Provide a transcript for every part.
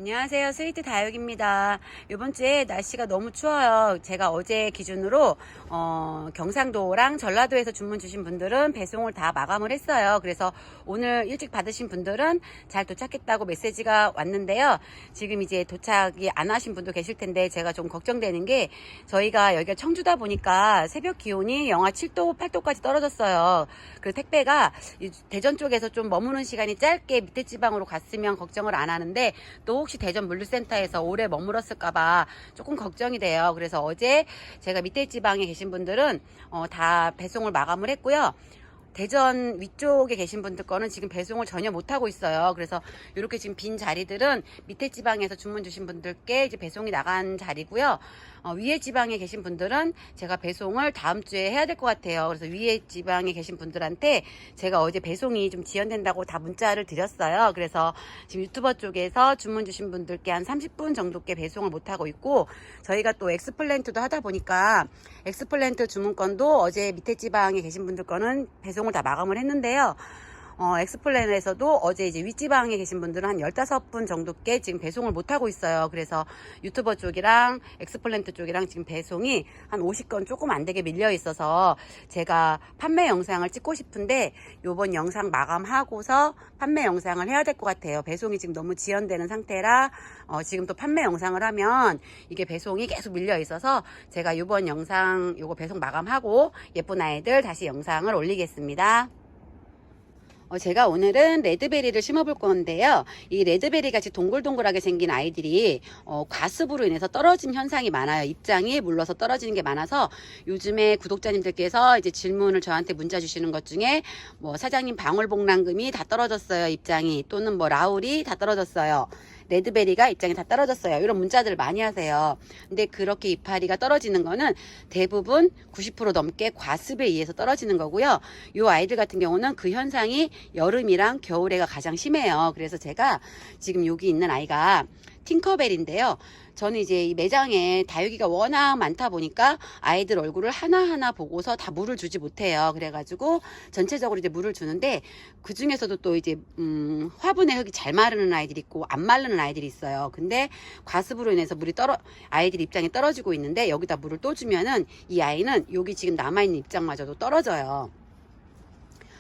안녕하세요. 스위트 다육입니다. 이번 주에 날씨가 너무 추워요. 제가 어제 기준으로 경상도랑 전라도에서 주문 주신 분들은 배송을 다 마감을 했어요. 그래서 오늘 일찍 받으신 분들은 잘 도착했다고 메시지가 왔는데요. 지금 이제 도착이 안 하신 분도 계실 텐데 제가 좀 걱정되는 게, 저희가 여기가 청주다 보니까 새벽 기온이 영하 7도, 8도까지 떨어졌어요. 그래서 택배가 대전 쪽에서 좀 머무는 시간이 짧게 밑에 지방으로 갔으면 걱정을 안 하는데, 또 혹시 대전 물류센터에서 오래 머물렀을까봐 조금 걱정이 돼요. 그래서 어제 제가 밑에 지방에 계신 분들은 다 배송을 마감을 했고요. 대전 위쪽에 계신 분들 거는 지금 배송을 전혀 못하고 있어요. 그래서 이렇게 지금 빈 자리들은 밑에 지방에서 주문 주신 분들께 이제 배송이 나간 자리고요. 위에 지방에 계신 분들은 제가 배송을 다음 주에 해야 될 것 같아요. 그래서 위에 지방에 계신 분들한테 제가 어제 배송이 좀 지연된다고 다 문자를 드렸어요. 그래서 지금 유튜버 쪽에서 주문 주신 분들께 한 30분 정도께 배송을 못하고 있고, 저희가 또 엑스플랜트도 하다 보니까 엑스플랜트 주문건도 어제 밑에 지방에 계신 분들 거는 배송을 다 마감을 했는데요. 엑스플랜에서도 어제 이제 윗지방에 계신 분들은 한 15분 정도께 지금 배송을 못하고 있어요. 그래서 유튜버 쪽이랑 엑스플랜트 쪽이랑 지금 배송이 한 50건 조금 안 되게 밀려 있어서 제가 판매 영상을 찍고 싶은데 요번 영상 마감하고서 판매 영상을 해야 될 것 같아요. 배송이 지금 너무 지연되는 상태라 지금 또 판매 영상을 하면 이게 배송이 계속 밀려 있어서 제가 요번 영상 요거 배송 마감하고 예쁜 아이들 다시 영상을 올리겠습니다. 제가 오늘은 레드베리를 심어볼 건데요. 이 레드베리 같이 동글동글하게 생긴 아이들이 과습으로 인해서 떨어진 현상이 많아요. 입장이 물러서 떨어지는 게 많아서 요즘에 구독자님들께서 이제 질문을 저한테 문자 주시는 것 중에 뭐 사장님 방울복랑금이 다 떨어졌어요, 입장이, 또는 뭐 라울이 다 떨어졌어요, 레드베리가 입장이 다 떨어졌어요, 이런 문자들을 많이 하세요. 근데 그렇게 이파리가 떨어지는 거는 대부분 90% 넘게 과습에 의해서 떨어지는 거고요. 이 아이들 같은 경우는 그 현상이 여름이랑 겨울에가 가장 심해요. 그래서 제가 지금 여기 있는 아이가 팅커벨인데요. 저는 이제 이 매장에 다육이가 워낙 많다 보니까 아이들 얼굴을 하나하나 보고서 다 물을 주지 못해요. 그래가지고 전체적으로 이제 물을 주는데, 그 중에서도 또 이제 화분에 흙이 잘 마르는 아이들이 있고 안 마르는 아이들이 있어요. 근데 과습으로 인해서 아이들 입장이 떨어지고 있는데, 여기다 물을 또 주면은 이 아이는 여기 지금 남아있는 입장마저도 떨어져요.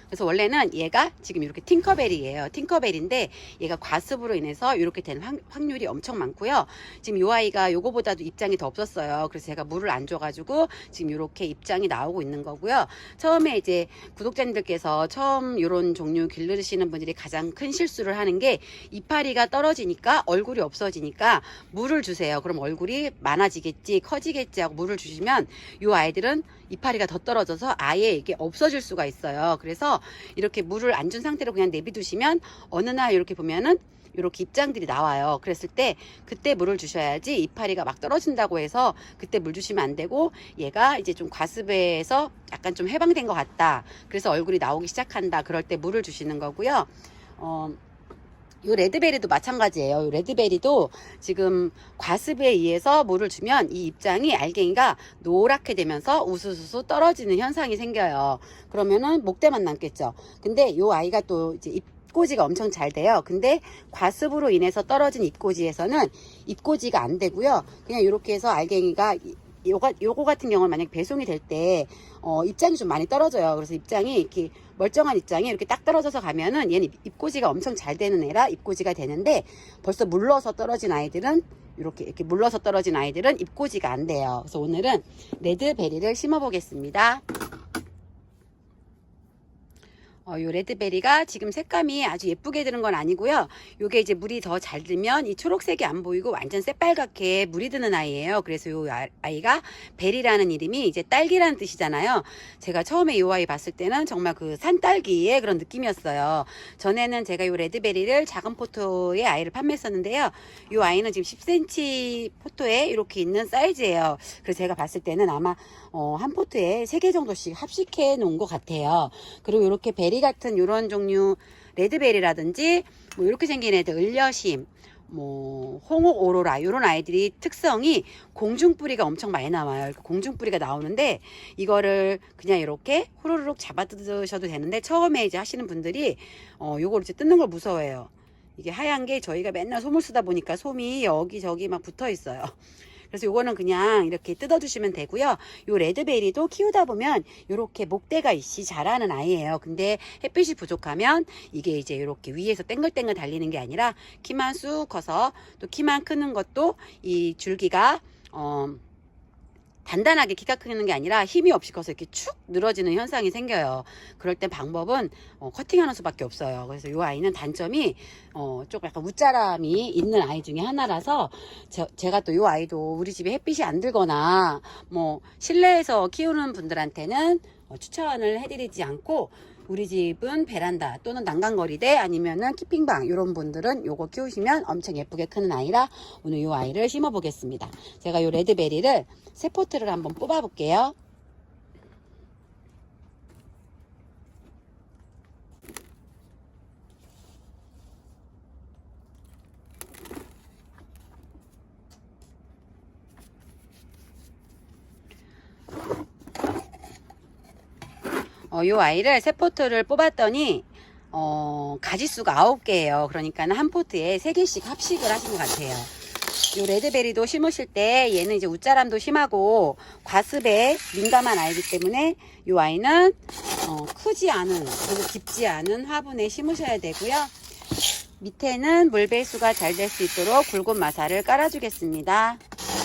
그래서 원래는 얘가 지금 이렇게 팅커벨이에요. 팅커벨인데 얘가 과습으로 인해서 이렇게 된 확률이 엄청 많고요. 지금 이 아이가 요거보다도 입장이 더 없었어요. 그래서 제가 물을 안 줘가지고 지금 이렇게 입장이 나오고 있는 거고요. 처음에 이제 구독자님들께서 처음 이런 종류 기르시는 분들이 가장 큰 실수를 하는 게, 이파리가 떨어지니까 얼굴이 없어지니까 물을 주세요. 그럼 얼굴이 많아지겠지, 커지겠지 하고 물을 주시면 이 아이들은 이파리가 더 떨어져서 아예 이게 없어질 수가 있어요. 그래서 이렇게 물을 안 준 상태로 그냥 내비두시면 어느 날 이렇게 보면은 이렇게 입장들이 나와요. 그랬을 때 그때 물을 주셔야지, 이파리가 막 떨어진다고 해서 그때 물 주시면 안 되고, 얘가 이제 좀 과습에서 약간 좀 해방된 것 같다, 그래서 얼굴이 나오기 시작한다, 그럴 때 물을 주시는 거고요. 이 레드베리도 마찬가지예요. 이 레드베리도 지금 과습에 의해서 물을 주면 이 입장이, 알갱이가 노랗게 되면서 우수수수 떨어지는 현상이 생겨요. 그러면은 목대만 남겠죠. 근데 이 아이가 또 이제 잎꽂이가 엄청 잘 돼요. 근데 과습으로 인해서 떨어진 잎꽂이에서는 잎꽂이가 안 되고요. 그냥 이렇게 해서 알갱이가, 요거 같은 경우는 만약 배송이 될 때 입장이 좀 많이 떨어져요. 그래서 입장이 이렇게 멀쩡한 입장이 이렇게 딱 떨어져서 가면은 얘는 잎꽂이가 엄청 잘 되는 애라 잎꽂이가 되는데, 벌써 물러서 떨어진 아이들은 이렇게 물러서 떨어진 아이들은 잎꽂이가 안 돼요. 그래서 오늘은 레드베리를 심어 보겠습니다. 요 레드베리가 지금 색감이 아주 예쁘게 드는 건 아니고요. 요게 이제 물이 더 잘 들면 이 초록색이 안 보이고 완전 새빨갛게 물이 드는 아이예요. 그래서 요 아이가 베리라는 이름이 이제 딸기라는 뜻이잖아요. 제가 처음에 요 아이 봤을 때는 정말 그 산딸기의 그런 느낌이었어요. 전에는 제가 요 레드베리를 작은 포토의 아이를 판매했었는데요. 요 아이는 지금 10cm 포토에 이렇게 있는 사이즈예요. 그래서 제가 봤을 때는 아마 한 포트에 3개 정도씩 합식해 놓은 것 같아요. 그리고 이렇게 베리 같은 이런 종류 레드베리라든지 뭐 이렇게 생긴 애들, 을려심, 뭐 홍옥 오로라, 이런 아이들이 특성이 공중뿌리가 엄청 많이 나와요. 공중뿌리가 나오는데 이거를 그냥 이렇게 후루룩 잡아 뜯으셔도 되는데, 처음에 이제 하시는 분들이 요걸 이제 뜯는 걸 무서워해요. 이게 하얀 게 저희가 맨날 솜을 쓰다 보니까 솜이 여기저기 막 붙어 있어요. 그래서 요거는 그냥 이렇게 뜯어주시면 되고요. 요 레드베리도 키우다 보면 요렇게 목대가 있이 자라는 아이예요. 근데 햇빛이 부족하면 이게 이제 요렇게 위에서 땡글땡글 달리는 게 아니라 키만 쑥 커서 또 키만 크는 것도 이 줄기가 단단하게 키가 크는 게 아니라 힘이 없이 커서 이렇게 축 늘어지는 현상이 생겨요. 그럴 땐 방법은 커팅하는 수밖에 없어요. 그래서 이 아이는 단점이 조금 약간 웃자람이 있는 아이 중에 하나라서 제가 또 이 아이도 우리 집에 햇빛이 안 들거나 뭐 실내에서 키우는 분들한테는 추천을 해드리지 않고, 우리 집은 베란다 또는 난간거리대 아니면은 키핑방 이런 분들은 요거 키우시면 엄청 예쁘게 크는 아이라 오늘 요 아이를 심어 보겠습니다. 제가 요 레드베리를 새 포트를 한번 뽑아 볼게요. 요 아이를 새 포트를 뽑았더니 가지수가 9개예요. 그러니까 한 포트에 3개씩 합식을 하신 것 같아요. 요 레드베리도 심으실 때 얘는 이제 웃자람도 심하고 과습에 민감한 아이기 때문에 요 아이는 크지 않은, 그리고 깊지 않은 화분에 심으셔야 되고요. 밑에는 물 배수가 잘 될 수 있도록 굵은 마사를 깔아 주겠습니다.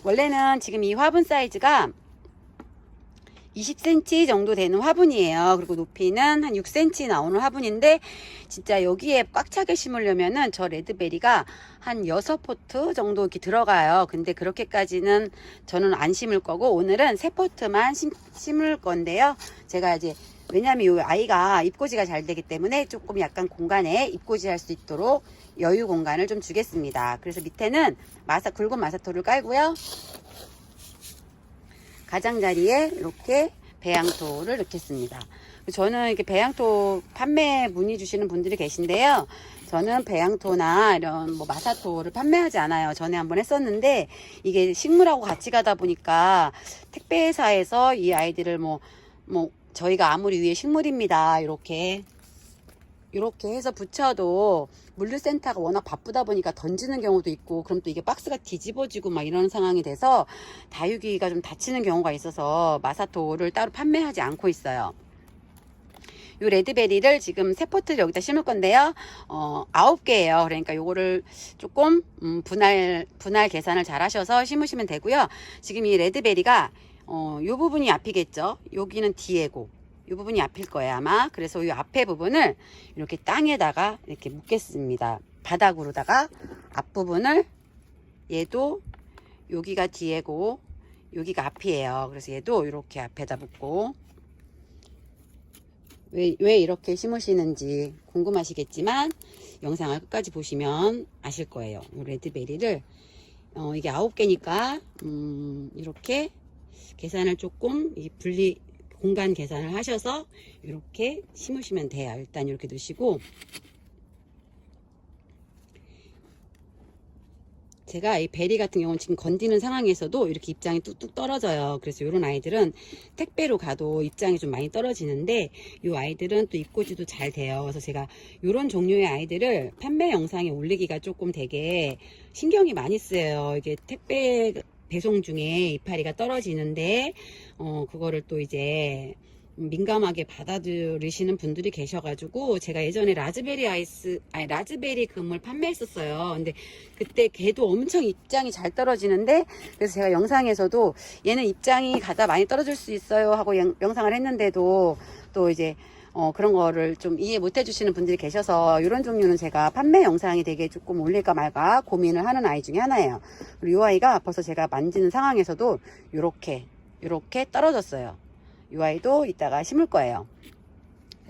원래는 지금 이 화분 사이즈가 20cm 정도 되는 화분이에요. 그리고 높이는 한 6cm 나오는 화분인데, 진짜 여기에 꽉 차게 심으려면은 저 레드베리가 한 6포트 정도 이렇게 들어가요. 근데 그렇게까지는 저는 안 심을 거고, 오늘은 3포트만 심을 건데요. 제가 이제 왜냐하면 이 아이가 입고지가 잘 되기 때문에 조금 약간 공간에 입고지 할 수 있도록 여유 공간을 좀 주겠습니다. 그래서 밑에는 굵은 마사토를 깔고요. 가장자리에 이렇게 배양토를 넣겠습니다. 저는 이렇게 배양토 판매 문의 주시는 분들이 계신데요. 저는 배양토나 이런 뭐 마사토를 판매하지 않아요. 전에 한번 했었는데 이게 식물하고 같이 가다 보니까 택배사에서 이 아이들을 뭐 저희가 아무리 위에 식물입니다, 이렇게 해서 붙여도 물류센터가 워낙 바쁘다 보니까 던지는 경우도 있고, 그럼 또 이게 박스가 뒤집어지고 막 이런 상황이 돼서 다육이가 좀 다치는 경우가 있어서 마사토를 따로 판매하지 않고 있어요. 요 레드베리를 지금 3포트를 여기다 심을 건데요. 9개예요. 그러니까 요거를 조금 분할 계산을 잘 하셔서 심으시면 되고요. 지금 이 레드베리가 요 부분이 앞이겠죠. 여기는 뒤에고 이 부분이 앞일 거예요, 아마. 그래서 이 앞에 부분을 이렇게 땅에다가 이렇게 묻겠습니다. 바닥으로다가 앞부분을, 얘도 여기가 뒤에고 여기가 앞이에요. 그래서 얘도 이렇게 앞에다 묻고, 왜 이렇게 심으시는지 궁금하시겠지만 영상을 끝까지 보시면 아실 거예요. 레드베리를 이게 9개니까 이렇게 계산을 조금 공간 계산을 하셔서 이렇게 심으시면 돼요. 일단 이렇게 넣으시고, 제가 이 베리 같은 경우는 지금 건드는 상황에서도 이렇게 입장이 뚝뚝 떨어져요. 그래서 이런 아이들은 택배로 가도 입장이 좀 많이 떨어지는데, 이 아이들은 또 입고지도 잘 돼요. 그래서 제가 이런 종류의 아이들을 판매 영상에 올리기가 조금 되게 신경이 많이 쓰여요. 이게 택배 배송 중에 이파리가 떨어지는데 그거를 또 이제 민감하게 받아들이시는 분들이 계셔가지고, 제가 예전에 라즈베리 금을 판매했었어요. 근데 그때 걔도 엄청 입장이 잘 떨어지는데, 그래서 제가 영상에서도 얘는 입장이 가다 많이 떨어질 수 있어요 하고 영상을 했는데도 또 이제 그런 거를 좀 이해 못 해주시는 분들이 계셔서, 이런 종류는 제가 판매 영상이 되게 조금 올릴까 말까 고민을 하는 아이 중에 하나예요. 그리고 이 아이가 벌써 제가 만지는 상황에서도 이렇게 떨어졌어요. 이 아이도 이따가 심을 거예요.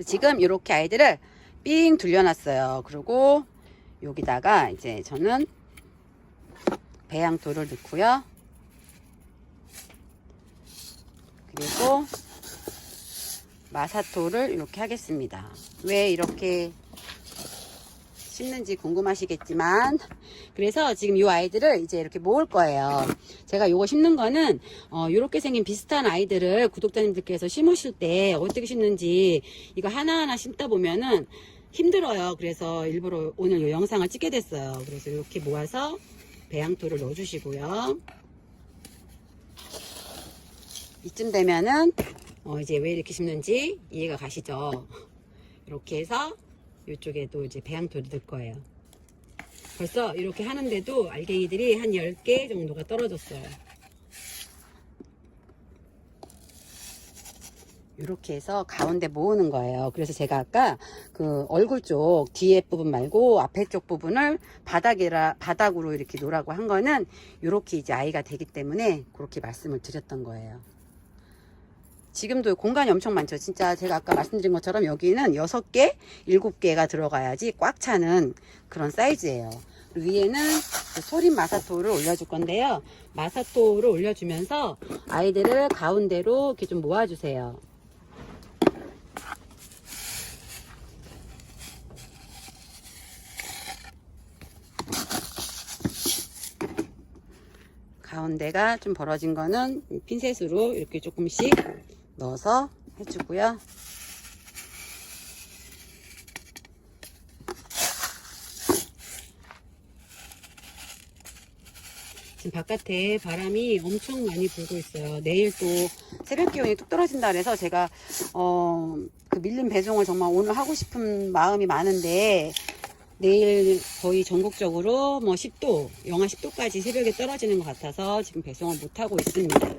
지금 이렇게 아이들을 삥 둘려놨어요. 그리고 여기다가 이제 저는 배양토를 넣고요. 그리고 마사토를 이렇게 하겠습니다. 왜 이렇게 심는지 궁금하시겠지만, 그래서 지금 이 아이들을 이제 이렇게 모을 거예요. 제가 요거 심는 거는 이렇게 생긴 비슷한 아이들을 구독자님들께서 심으실 때 어떻게 심는지, 이거 하나하나 심다 보면은 힘들어요. 그래서 일부러 오늘 이 영상을 찍게 됐어요. 그래서 이렇게 모아서 배양토를 넣어주시고요. 이쯤 되면은 이제 왜 이렇게 심는지 이해가 가시죠? 이렇게 해서 이쪽에도 이제 배양토를 넣을 거예요. 벌써 이렇게 하는데도 알갱이들이 한 10개 정도가 떨어졌어요. 이렇게 해서 가운데 모으는 거예요. 그래서 제가 아까 그 얼굴 쪽 뒤에 부분 말고 앞에 쪽 부분을 바닥으로 이렇게 놓으라고 한 거는 이렇게 이제 아이가 되기 때문에 그렇게 말씀을 드렸던 거예요. 지금도 공간이 엄청 많죠. 진짜 제가 아까 말씀드린 것처럼 여기는 6개, 7개가 들어가야지 꽉 차는 그런 사이즈예요. 위에는 소림 마사토를 올려줄 건데요. 마사토를 올려주면서 아이들을 가운데로 이렇게 좀 모아주세요. 가운데가 좀 벌어진 거는 핀셋으로 이렇게 조금씩 넣어서 해주고요. 지금 바깥에 바람이 엄청 많이 불고 있어요. 내일 또 새벽 기온이 뚝 떨어진다 그래서 제가 그 밀린 배송을 정말 오늘 하고 싶은 마음이 많은데 내일 거의 전국적으로 뭐 10도, 영하 10도까지 새벽에 떨어지는 것 같아서 지금 배송을 못 하고 있습니다.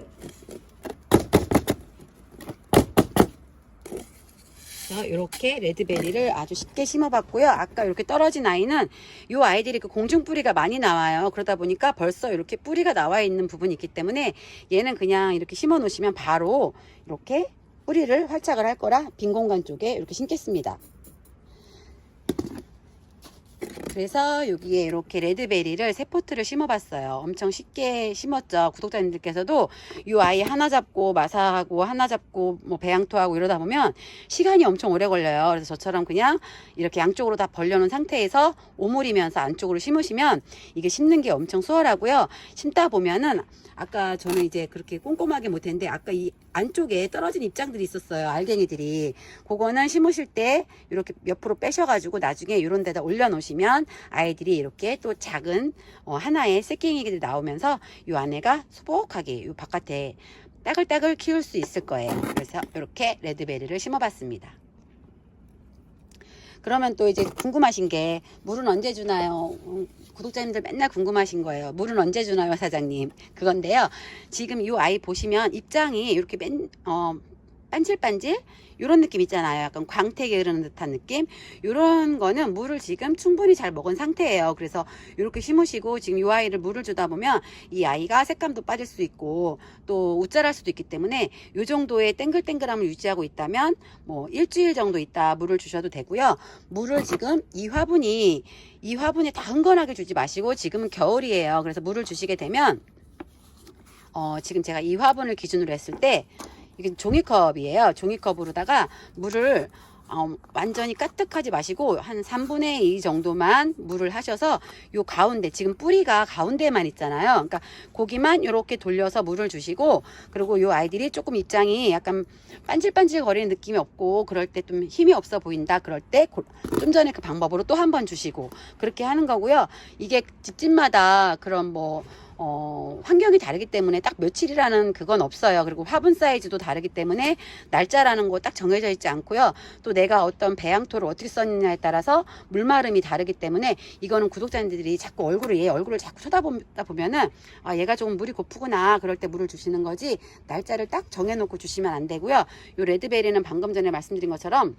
이렇게 레드베리를 아주 쉽게 심어봤고요. 아까 이렇게 떨어진 아이는 이 아이들이 그 공중 뿌리가 많이 나와요. 그러다 보니까 벌써 이렇게 뿌리가 나와 있는 부분이 있기 때문에 얘는 그냥 이렇게 심어 놓으시면 바로 이렇게 뿌리를 활착을 할 거라 빈 공간 쪽에 이렇게 심겠습니다. 그래서 여기에 이렇게 레드베리를 3포트를 심어봤어요. 엄청 쉽게 심었죠. 구독자님들께서도 이 아이 하나 잡고 마사하고 하나 잡고 뭐 배양토하고 이러다 보면 시간이 엄청 오래 걸려요. 그래서 저처럼 그냥 이렇게 양쪽으로 다 벌려놓은 상태에서 오므리면서 안쪽으로 심으시면 이게 심는 게 엄청 수월하고요. 심다 보면은 아까 저는 이제 그렇게 꼼꼼하게 못했는데 아까 이 안쪽에 떨어진 입장들이 있었어요. 알갱이들이. 그거는 심으실 때 이렇게 옆으로 빼셔가지고 나중에 이런 데다 올려놓으시면 아이들이 이렇게 또 작은 하나의 새끼잉이들이 나오면서 이 안에가 소복하게 이 바깥에 따글따글 키울 수 있을 거예요. 그래서 이렇게 레드베리를 심어봤습니다. 그러면 또 이제 궁금하신 게 물은 언제 주나요? 구독자님들 맨날 궁금하신 거예요. 물은 언제 주나요, 사장님? 그건데요. 지금 이 아이 보시면 입장이 이렇게 반질반질 이런 느낌 있잖아요. 약간 광택이 흐르는 듯한 느낌. 이런 거는 물을 지금 충분히 잘 먹은 상태예요. 그래서 이렇게 심으시고 지금 이 아이를 물을 주다 보면 이 아이가 색감도 빠질 수 있고 또 우짜랄 수도 있기 때문에 이 정도의 땡글땡글함을 유지하고 있다면 뭐 일주일 정도 있다 물을 주셔도 되고요. 물을 지금 이 화분에 다 흥건하게 주지 마시고 지금은 겨울이에요. 그래서 물을 주시게 되면 지금 제가 이 화분을 기준으로 했을 때 이게 종이컵이에요. 종이컵으로다가 물을 완전히 까뜩하지 마시고 한 3분의 2 정도만 물을 하셔서 요 가운데 지금 뿌리가 가운데만 있잖아요. 그러니까 고기만 이렇게 돌려서 물을 주시고 그리고 요 아이들이 조금 입장이 약간 반질반질 거리는 느낌이 없고 그럴 때 좀 힘이 없어 보인다. 그럴 때 좀 전에 그 방법으로 또 한 번 주시고 그렇게 하는 거고요. 이게 집집마다 그런 환경이 다르기 때문에 딱 며칠이라는 그건 없어요. 그리고 화분 사이즈도 다르기 때문에 날짜라는 거 딱 정해져 있지 않고요. 또 내가 어떤 배양토를 어떻게 썼느냐에 따라서 물마름이 다르기 때문에 이거는 구독자님들이 자꾸 얘 얼굴을 자꾸 쳐다보다 보면은 얘가 조금 물이 고프구나 그럴 때 물을 주시는 거지 날짜를 딱 정해놓고 주시면 안 되고요. 요 레드베리는 방금 전에 말씀드린 것처럼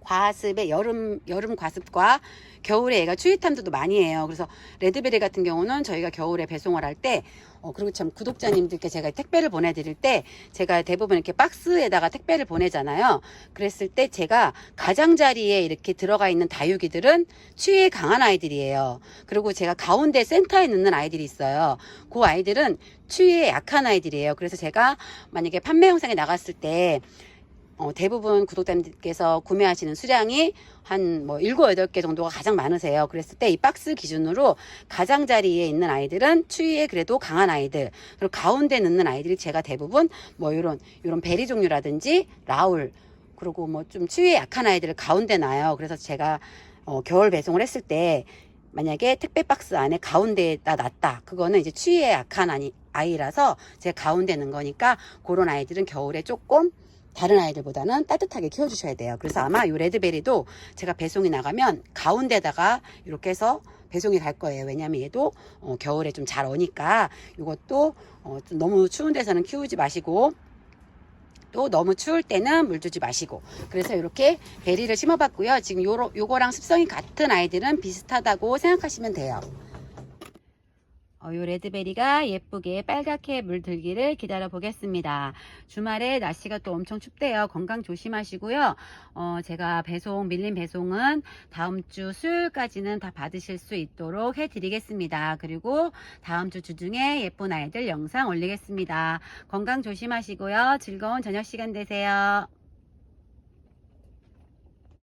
과습에 여름 과습과 겨울에 얘가 추위 탐도도 많이 해요. 그래서 레드베리 같은 경우는 저희가 겨울에 배송을 할 때 그리고 참 구독자님들께 제가 택배를 보내드릴 때 제가 대부분 이렇게 박스에다가 택배를 보내잖아요. 그랬을 때 제가 가장자리에 이렇게 들어가 있는 다육이들은 추위에 강한 아이들이에요. 그리고 제가 가운데 센터에 넣는 아이들이 있어요. 그 아이들은 추위에 약한 아이들이에요. 그래서 제가 만약에 판매 영상에 나갔을 때 대부분 구독자님들께서 구매하시는 수량이 한 7, 8개 정도가 가장 많으세요. 그랬을 때 이 박스 기준으로 가장자리에 있는 아이들은 추위에 그래도 강한 아이들, 그리고 가운데 넣는 아이들이 제가 대부분 이런 베리 종류라든지 라울, 그리고 뭐 좀 추위에 약한 아이들을 가운데 놔요. 그래서 제가 겨울 배송을 했을 때 만약에 택배 박스 안에 가운데에다 놨다. 그거는 이제 추위에 약한 아이라서 제가 가운데 넣은 거니까 그런 아이들은 겨울에 조금 다른 아이들보다는 따뜻하게 키워주셔야 돼요. 그래서 아마 이 레드베리도 제가 배송이 나가면 가운데다가 이렇게 해서 배송이 갈 거예요. 왜냐면 얘도 겨울에 좀 잘 오니까 이것도 좀 너무 추운 데서는 키우지 마시고 또 너무 추울 때는 물 주지 마시고. 그래서 이렇게 베리를 심어봤고요. 지금 요거랑 습성이 같은 아이들은 비슷하다고 생각하시면 돼요. 요 레드베리가 예쁘게 빨갛게 물들기를 기다려 보겠습니다. 주말에 날씨가 또 엄청 춥대요. 건강 조심하시고요. 제가 밀린 배송은 다음 주 수요일까지는 다 받으실 수 있도록 해드리겠습니다. 그리고 다음 주 주중에 예쁜 아이들 영상 올리겠습니다. 건강 조심하시고요. 즐거운 저녁 시간 되세요.